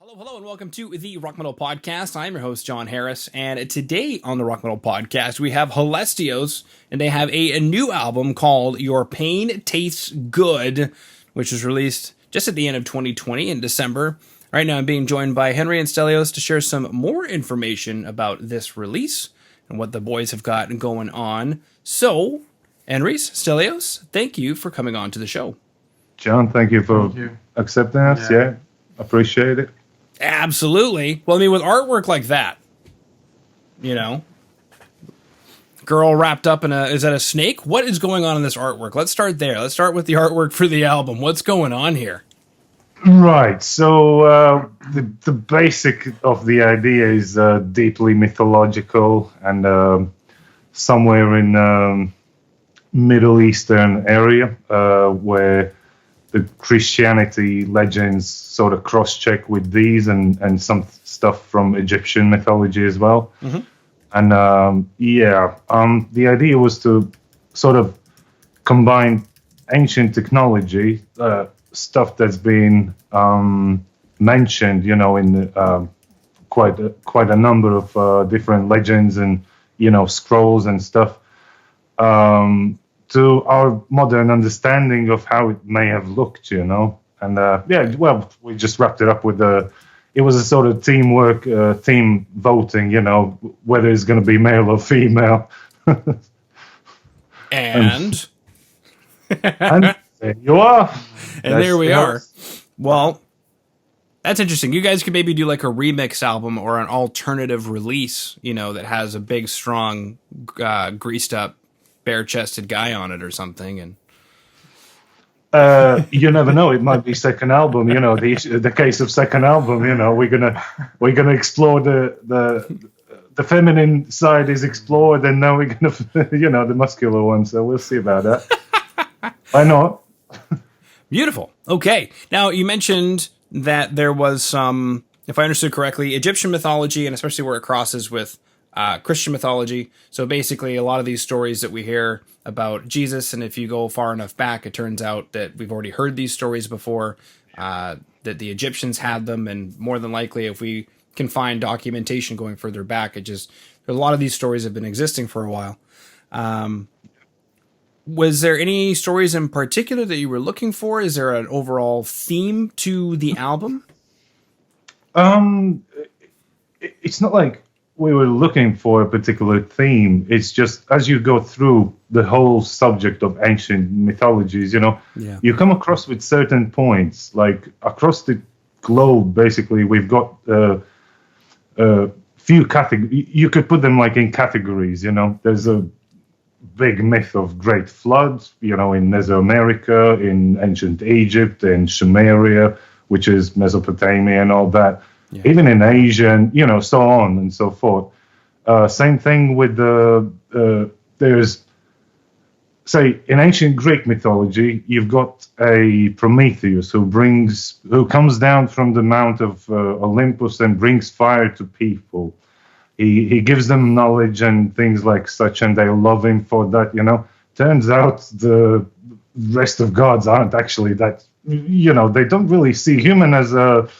Hello, and welcome to the Rock Metal Podcast. I'm your host, John Harris, and today on the Rock Metal Podcast, we have HELESTIOS, and they have a new album called Your Pain Tastes Good, which was released just at the end of 2020 in December. Right now, I'm being joined by Henry and Stelios to share some more information about this release and what the boys have got going on. So, Henrijs, Stelios, thank you for coming on to the show. John, thank you for accepting us. Yeah, appreciate it. Absolutely. Well, I mean, with artwork like that, you know, girl wrapped up in is that a snake? What is going on in this artwork? Let's start there. Let's start with the artwork for the album. What's going on here? Right. So the basic of the idea is deeply mythological and somewhere in Middle Eastern area where the Christianity legends sort of cross-check with these and some stuff from Egyptian mythology as well. Mm-hmm. And the idea was to sort of combine ancient technology, stuff that's been mentioned, you know, in quite a number of different legends and, you know, scrolls and stuff, to our modern understanding of how it may have looked, you know. And we just wrapped it up with it was a sort of teamwork, team voting, you know, whether it's going to be male or female. and there you are. And there we are. Well, that's interesting. You guys could maybe do like a remix album or an alternative release, you know, that has a big, strong, greased up, bare-chested guy on it or something. And you never know, it might be second album, you know, the case of second album, you know, we're gonna explore the feminine side is explored, and now we're gonna you know, the muscular one, so we'll see about that. Why not? Beautiful. Okay, now you mentioned that there was some, if I understood correctly, Egyptian mythology, and especially where it crosses with Christian mythology. So basically a lot of these stories that we hear about Jesus, and if you go far enough back, it turns out that we've already heard these stories before, that the Egyptians had them, and more than likely if we can find documentation going further back, a lot of these stories have been existing for a while. Was there any stories in particular that you were looking for? Is there an overall theme to the album? It's not like we were looking for a particular theme. It's just as you go through the whole subject of ancient mythologies, you know, you come across with certain points, like across the globe, basically, we've got a few categories. You could put them like in categories, you know. There's a big myth of great floods, you know, in Mesoamerica, in ancient Egypt, in Sumeria, which is Mesopotamia and all that. Yeah. Even in Asia, and you know, so on and so forth. Same thing with there's, say, in ancient Greek mythology, you've got a Prometheus who comes down from the Mount of Olympus and brings fire to people. He gives them knowledge and things like such, and they love him for that. You know, turns out the rest of gods aren't actually that. You know, they don't really see human as a,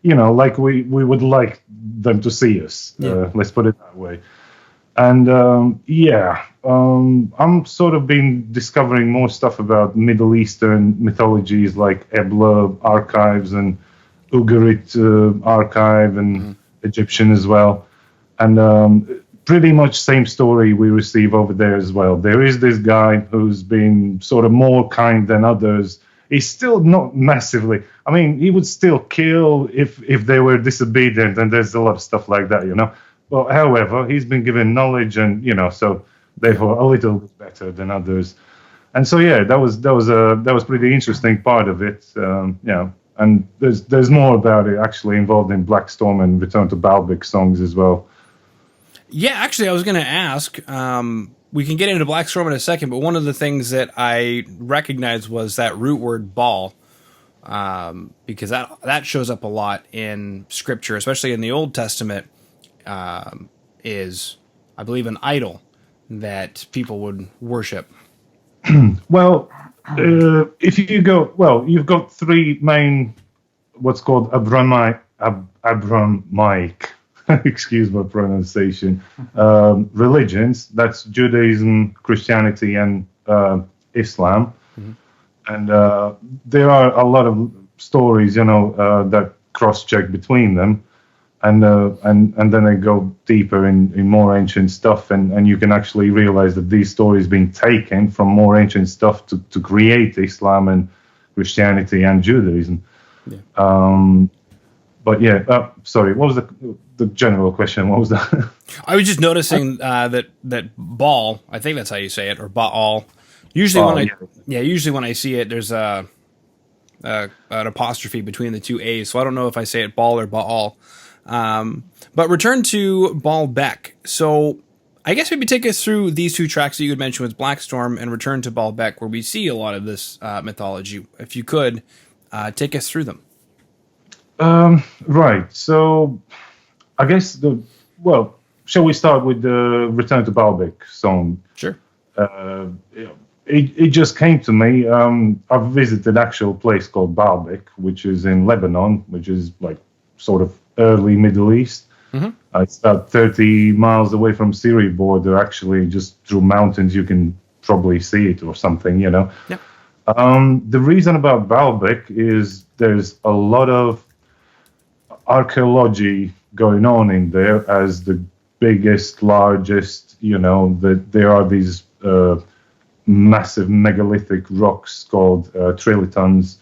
you know, like we would like them to see us. Let's put it that way. And I'm sort of been discovering more stuff about Middle Eastern mythologies like Ebla archives and Ugarit archive and Egyptian as well. And pretty much same story we receive over there as well. There is this guy who's been sort of more kind than others. He's still not massively. I mean, he would still kill if they were disobedient, and there's a lot of stuff like that, you know. Well, however, he's been given knowledge, and you know, so therefore a little bit better than others. And so that was pretty interesting part of it. And there's more about it actually involved in Black Storm and Return to Baalbek songs as well. Yeah, actually, I was going to ask. We can get into Black Storm in a second, but one of the things that I recognized was that root word Baal, because that shows up a lot in Scripture, especially in the Old Testament, is, I believe, an idol that people would worship. Well, if you go, you've got three main, what's called Abramite Abrahamic, excuse my pronunciation, religions. That's Judaism, Christianity, and Islam. Mm-hmm. And there are a lot of stories, that cross-check between them. And then they go deeper in more ancient stuff, and you can actually realize that these stories been taken from more ancient stuff to create Islam and Christianity and Judaism. Yeah. But yeah, sorry, what was the general question? What was that? I was just noticing that Baal, I think that's how you say it, or Baal. Usually usually when I see it, there's an apostrophe between the two A's, so I don't know if I say it Baal or Baal. But return to Baalbek. So I guess maybe take us through these two tracks that you had mentioned with Blackstorm and Return to Baalbek, where we see a lot of this mythology. If you could, take us through them. Right. So I guess shall we start with the Return to Baalbek song? Sure. It just came to me. I've visited an actual place called Baalbek, which is in Lebanon, which is like sort of early Middle East. Mm-hmm. It's about 30 miles away from Syria border. Actually, just through mountains, you can probably see it or something, Yeah. The reason about Baalbek is there's a lot of archaeology going on in there as the biggest, largest, that there are these massive megalithic rocks called trilitons.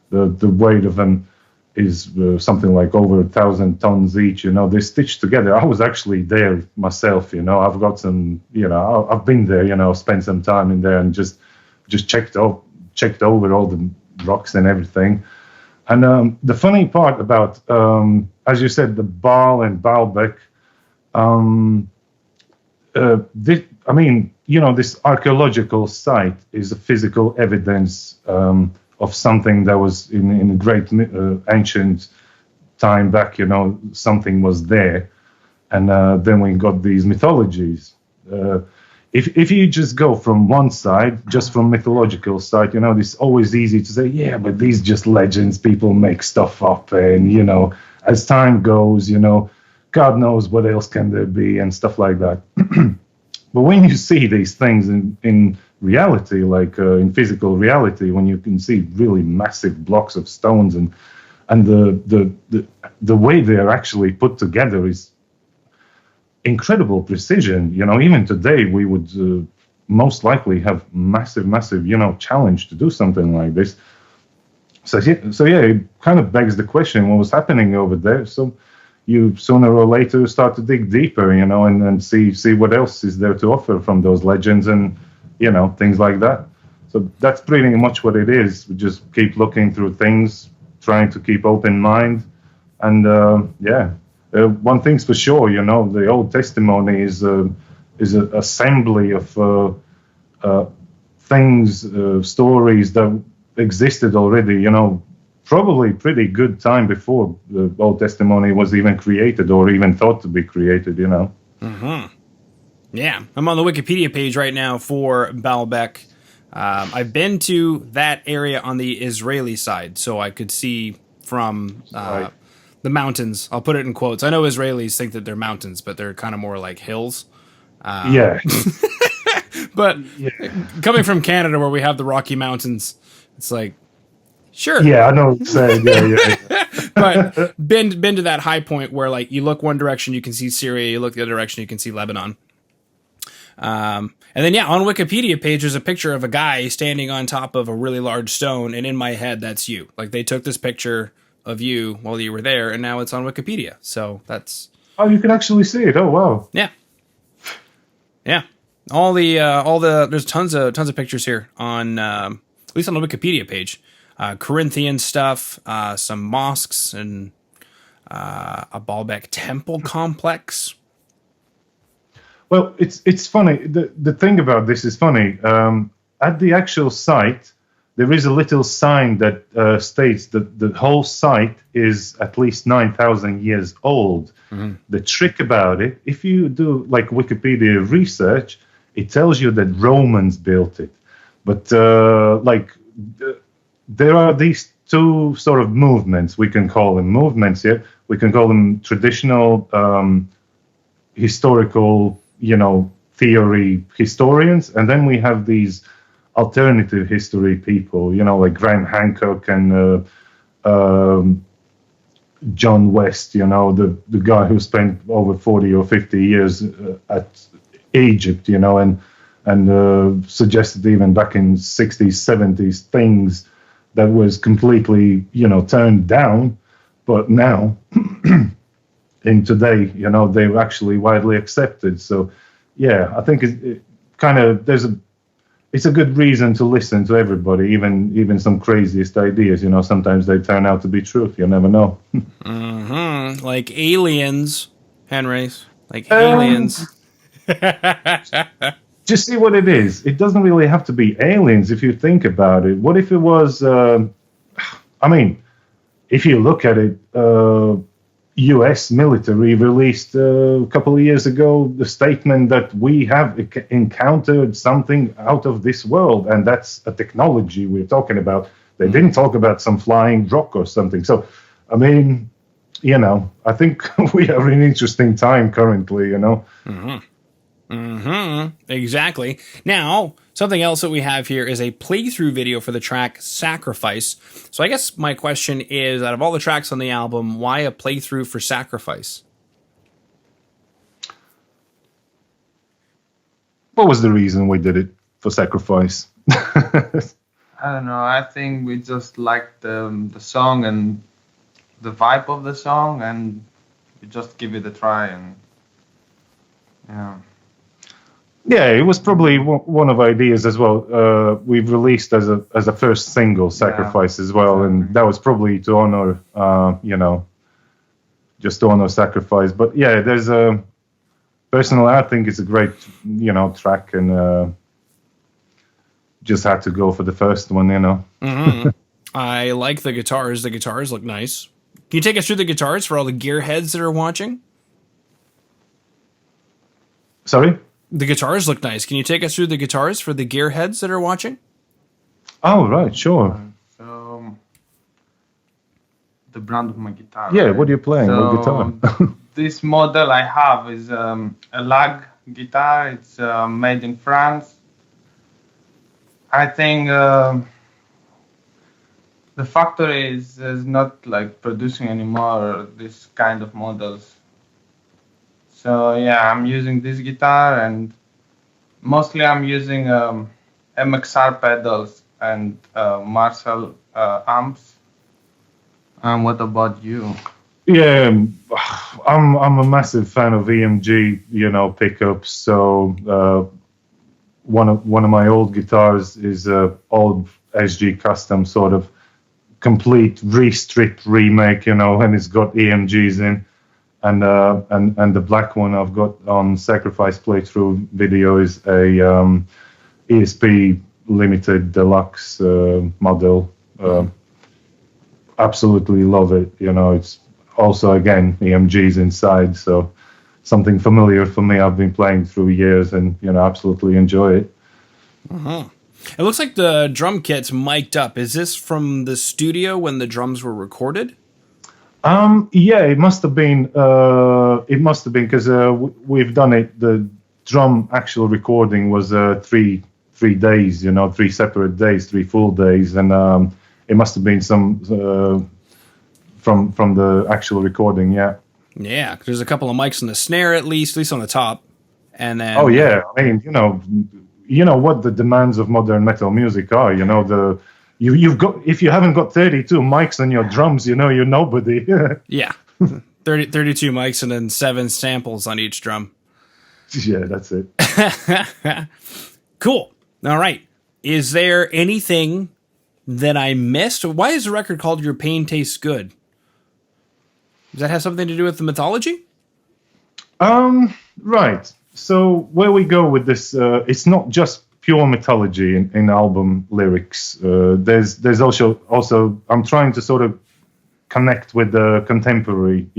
The weight of them is something like over 1,000 tons each. They're stitched together. I was actually there myself. I've got some. I've been there. Spent some time in there and just checked over all the rocks and everything. And the funny part about, as you said, the Baal and Baalbek. This archaeological site is a physical evidence of something that was in a great ancient time back. Something was there, and then we got these mythologies. If you just go from one side, just from mythological side, it's always easy to say, yeah, but these just legends. People make stuff up, and as time goes, God knows what else can there be and stuff like that. But when you see these things in reality, like in physical reality, when you can see really massive blocks of stones and the way they are actually put together is incredible precision. Even today we would most likely have massive, challenge to do something like this. So yeah, it kind of begs the question, what was happening over there? So you sooner or later start to dig deeper, and see what else is there to offer from those legends and, things like that. So that's pretty much what it is. We just keep looking through things, trying to keep open mind. And, one thing's for sure, the Old Testimony is an assembly of things, stories that existed already, probably pretty good time before the Old Testimony was even created or even thought to be created, Mm-hmm. Yeah, I'm on the Wikipedia page right now for Baalbek. I've been to that area on the Israeli side, so I could see from the mountains. I'll put it in quotes. I know Israelis think that they're mountains, but they're kind of more like hills. Yeah. But coming from Canada, where we have the Rocky Mountains, it's like, sure. Yeah, I know what you're saying. Yeah. But been to that high point where, like, you look one direction, you can see Syria. You look the other direction, you can see Lebanon. And then, on Wikipedia page, there's a picture of a guy standing on top of a really large stone, and in my head, that's you. Like, they took this picture of you while you were there, and now it's on Wikipedia. So that's... Oh, you can actually see it. Oh, wow. Yeah. All the there's tons of pictures here on at least on the Wikipedia page. Corinthian stuff, some mosques, and a Baalbek temple complex. Well, it's funny. The thing about this is funny. At the actual site, there is a little sign that states that the whole site is at least 9,000 years old. Mm-hmm. The trick about it, if you do like Wikipedia research, it tells you that Romans built it. But there are these two sort of movements. We can call them movements. Yeah, we can call them traditional historical, theory historians, and then we have these alternative history people, like Graham Hancock and John West, the guy who spent over 40 or 50 years at Egypt, and suggested even back in 60s, 70s things that was completely, turned down, but now in today, they're actually widely accepted. So, yeah, I think it kind of it's a good reason to listen to everybody, even some craziest ideas. Sometimes they turn out to be truth. You never know. Mm-hmm. Like aliens, Henrijs. Like aliens. Just see what it is. It doesn't really have to be aliens if you think about it. What if it was? If you look at it, U.S. military released a couple of years ago the statement that we have encountered something out of this world, and that's a technology we're talking about. They didn't talk about some flying rock or something. So, I think we are in an interesting time currently, Mm-hmm. Mm-hmm. Exactly. Now, something else that we have here is a playthrough video for the track Sacrifice. So I guess my question is, out of all the tracks on the album, why a playthrough for Sacrifice? What was the reason we did it for Sacrifice? I don't know. I think we just liked the song and the vibe of the song, and we just give it a try. And yeah, it was probably one of ideas as well. We've released as a first single Sacrifice as well, exactly. And that was probably to honor, just to honor Sacrifice. But yeah, there's personally, I think it's a great, track, and just had to go for the first one, Mm-hmm. I like the guitars. The guitars look nice. Can you take us through the guitars for all the gearheads that are watching? Sorry? The guitars look nice. Can you take us through the guitars for the gearheads that are watching? Oh, right, sure. So, the brand of my guitar. Yeah, right? what are you playing? What guitar? This model I have is a Lega guitar. It's made in France. I think the factory is not like producing anymore this kind of models. So yeah, I'm using this guitar, and mostly I'm using MXR pedals and Marshall amps. And what about you? Yeah, I'm a massive fan of EMG, pickups. So one of my old guitars is a old SG Custom sort of complete restrip remake, and it's got EMGs in. And the black one I've got on Sacrifice playthrough video is a ESP limited deluxe model. Absolutely love it. It's also again EMGs inside, so something familiar for me. I've been playing through years, and absolutely enjoy it. Uh-huh. It looks like the drum kit's mic'd up. Is this from the studio when the drums were recorded? Yeah, it must have been. It must have been because we've done it. The drum actual recording was 3 days. 3 separate days, 3 full days, and it must have been some from the actual recording. Yeah. Yeah, there's a couple of mics on the snare at least on the top, and then. Oh yeah, I mean, you know what the demands of modern metal music are. You've got, if you haven't got 32 mics on your drums, you're nobody. Yeah. 32 mics and then 7 samples on each drum. Yeah, that's it. Cool. All right. Is there anything that I missed? Why is the record called Your Pain Tastes Good? Does that have something to do with the mythology? Right. So where we go with this, it's not just pure mythology in album lyrics. There's also I'm trying to sort of connect with the contemporary,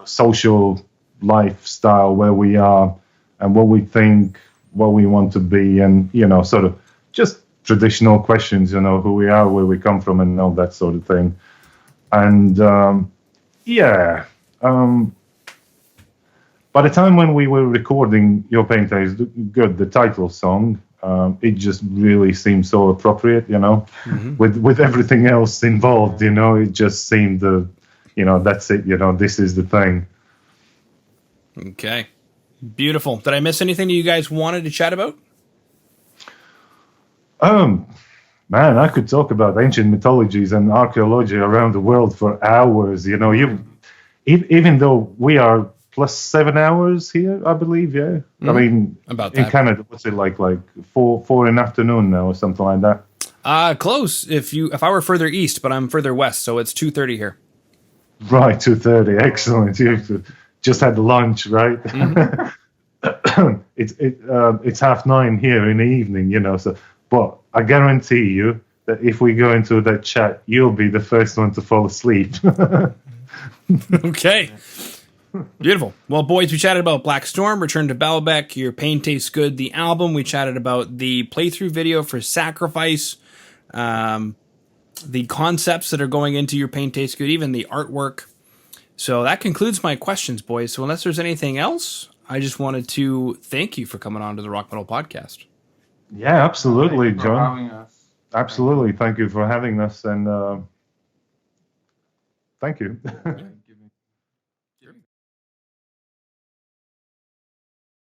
social lifestyle where we are and what we think, what we want to be, and sort of just traditional questions, who we are, where we come from, and all that sort of thing. And by the time when we were recording Your Pain Tastes Good, the title song, it just really seemed so appropriate, with everything else involved, it just seemed that's it, this is the thing. Okay. Beautiful. Did I miss anything that you guys wanted to chat about? Man, I could talk about ancient mythologies and archaeology around the world for hours, even though we are plus 7 hours here, I believe, yeah. I mean, about in that. Canada, what's it like four in the afternoon now or something like that? Close. If I were further east, but I'm further west, so it's 2:30 here. Right, 2:30. Excellent. You just had lunch, right? It's 9:30 here in the evening, So, but I guarantee you that if we go into that chat, you'll be the first one to fall asleep. Okay. Beautiful. Well, boys, we chatted about Black Storm, Return to Baalbek, Your Pain Tastes Good, the album. We chatted about the playthrough video for Sacrifice, the concepts that are going into Your Pain Tastes Good, even the artwork. So that concludes my questions, boys. So unless there's anything else, I just wanted to thank you for coming on to the Rock Metal Podcast. Yeah, absolutely, Thank you for John. having us. Absolutely. Thank you for having us, and thank you.